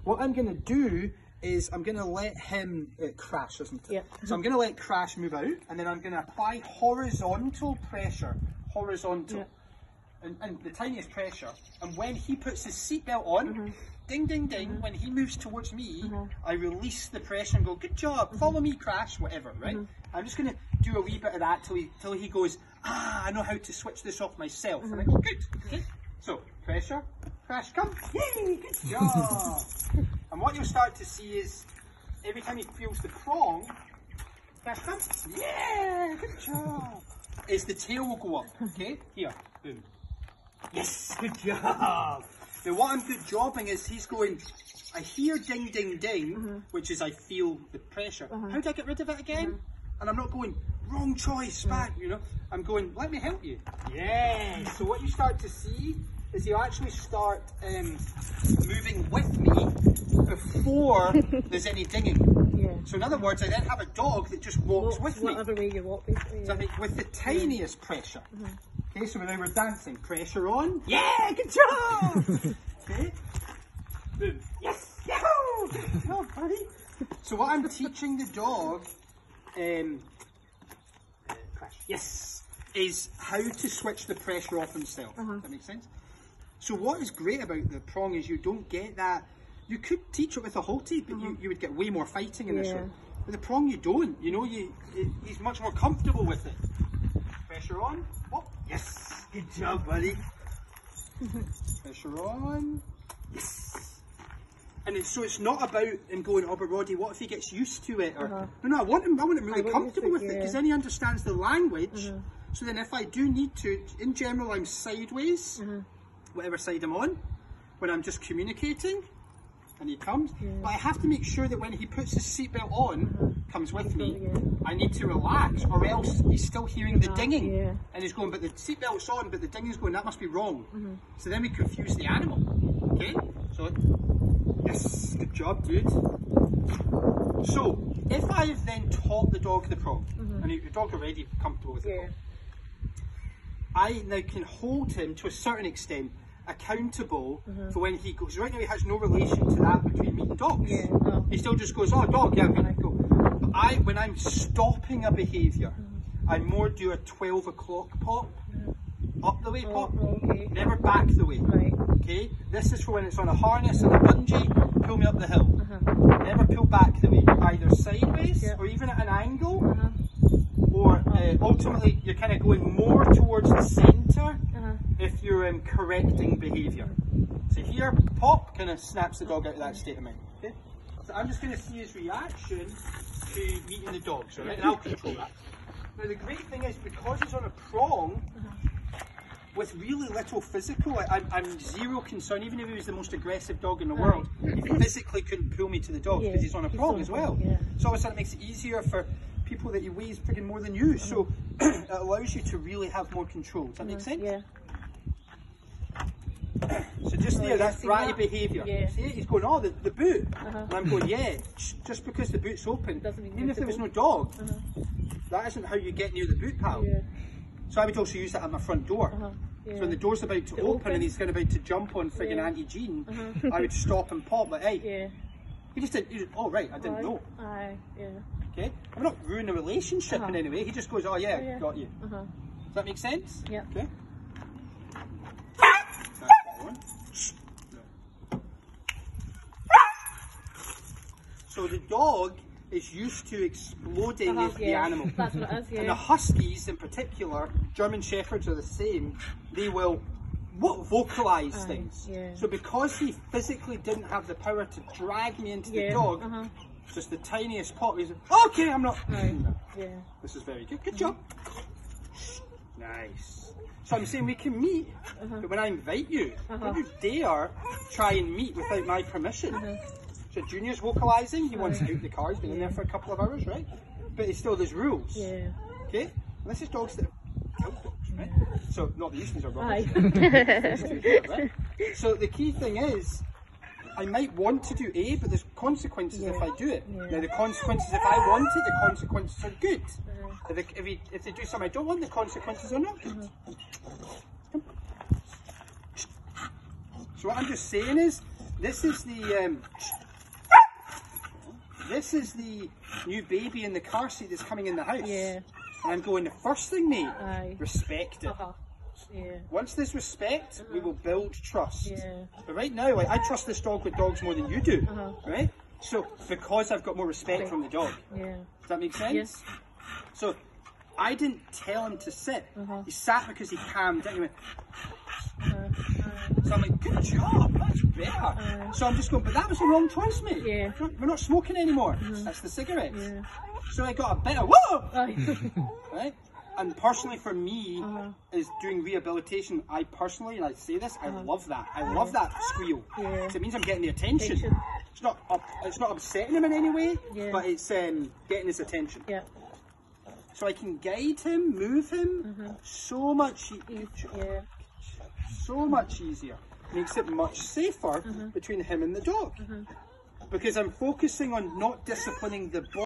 what I'm going to do is I'm going to let him crash, isn't it? Yeah. So I'm going to let crash move out, and then I'm going to apply horizontal pressure. Horizontal. Yeah. And the tiniest pressure. And when he puts his seatbelt on, ding, ding, ding, when he moves towards me, I release the pressure and go, good job, follow me, crash, whatever, right? I'm just going to do a wee bit of that till he goes, I know how to switch this off myself. And I go, good. Okay. So, pressure, crash, come. Yay, good job. And what you'll start to see is, every time he feels the prong, crash, come. Yeah, good job. Is the tail will go up, okay? Here, boom. Yes, good job. Now what I'm good jobbing is he's going, I hear ding, ding, ding, which is I feel the pressure. How do I get rid of it again? And I'm not going, wrong choice, back, you know. I'm going, let me help you. Yeah. So what you start to see is you actually start moving with me before there's any dinging. Yeah. So in other words, I then have a dog that just walks with me. Whatever way you walk, basically. So with the tiniest pressure. Okay, so now we're dancing. Pressure on. Yeah, good job. Okay. Boom. Yes. Yahoo! Good job, buddy. So what I'm teaching the dog, crash. Yes, is how to switch the pressure off himself. Does that make sense? So what is great about the prong is you don't get that. You could teach it with a halty, but you would get way more fighting in this one. With the prong, you don't. You know, he's much more comfortable with it. Pressure on. Oh, yes. Good job, buddy. Pressure on. Yes. And so it's not about him going, oh, but Roddy, what if he gets used to it? Or, no, I want him really comfortable with it, because then he understands the language. So then if I do need to, in general, I'm sideways, whatever side I'm on, when I'm just communicating. And he comes, but I have to make sure that when he puts his seatbelt on, comes with me, I need to relax, or else he's still hearing the dinging, and he's going, but the seatbelt's on, but the dinging's going, that must be wrong. So then we confuse the animal. Okay, so yes, good job, dude. So if I have then taught the dog the prong, and the dog already comfortable with the prong, I now can hold him to a certain extent accountable for when he goes. Right now he has no relation to that between me and dogs. He still just goes, oh, dog, yeah, I'm gonna go. But when I'm stopping a behaviour, I more do a 12 o'clock pop, up the way pop, never back the way. Okay, this is for when it's on a harness and a bungee, pull me up the hill. Never pull back the way, either sideways or even at an angle, or ultimately you're kind of going more towards the centre if you're correcting behaviour. So here, pop kind of snaps the dog out of that state of mind. Okay? So I'm just going to see his reaction to meeting the dogs, right? And I'll control that. Now the great thing is, because he's on a prong, with really little physical, I'm zero concern. Even if he was the most aggressive dog in the world, he physically couldn't pull me to the dogs because he's on a prong as well. So obviously it makes it easier for people that he weighs friggin' more than you. So it allows you to really have more control. Does that make sense? Yeah. So just there, that's ratty behaviour. See, he's going, oh, the boot. And I'm going, yeah, just because the boot's open, even if there was no dog, that isn't how you get near the boot, pal. So I would also use that at my front door. So when the door's about to open and he's about to jump on friggin' Auntie Jean, I would stop and pop, like, hey. He just didn't, oh right, I didn't know. Okay? I'm not ruining a relationship in any way. He just goes, oh yeah, got you. Does that make sense? Yeah. Okay. So the dog is used to exploding the animal. That's what it is, And the Huskies in particular, German Shepherds are the same, they will vocalise things. So because he physically didn't have the power to drag me into the dog, just the tiniest pop, he's like, okay, I'm not. This is very good. Good job. Nice. So I'm saying we can meet, but when I invite you, don't you dare try and meet without my permission. So Junior's vocalising, he wants out the car, he's been in there for a couple of hours, right? But there's rules. Okay? And this is dogs that are out dogs, right? So, not that these things are rubbish. Right? So the key thing is, I might want to do A, but there's consequences if I do it. Now the consequences, if I want it, the consequences are good. If they do something I don't want, the consequences are not good. So what I'm just saying is, This is the new baby in the car seat that's coming in the house. Yeah. And I'm going, the first thing, mate, Aye. respect it. Yeah. Once there's respect, we will build trust. Yeah. But right now, like, I trust this dog with dogs more than you do, right? So, because I've got more respect from the dog. Yeah. Does that make sense? Yes. So, I didn't tell him to sit. He sat because he calmed down. He went, so I'm like, good job, that's better. So I'm just going, but that was the wrong choice, mate. Yeah. We're not smoking anymore. That's the cigarettes. Yeah. So I got a bit of whoa, Aye. right? And personally for me, is doing rehabilitation, I personally, and I say this, I love that. I love that squeal. Yeah. 'Cause it means I'm getting the attention. It's not upsetting him in any way, but it's getting his attention. Yeah. So I can guide him, move him, so much so much easier. Makes it much safer between him and the dog. Because I'm focusing on not disciplining the body.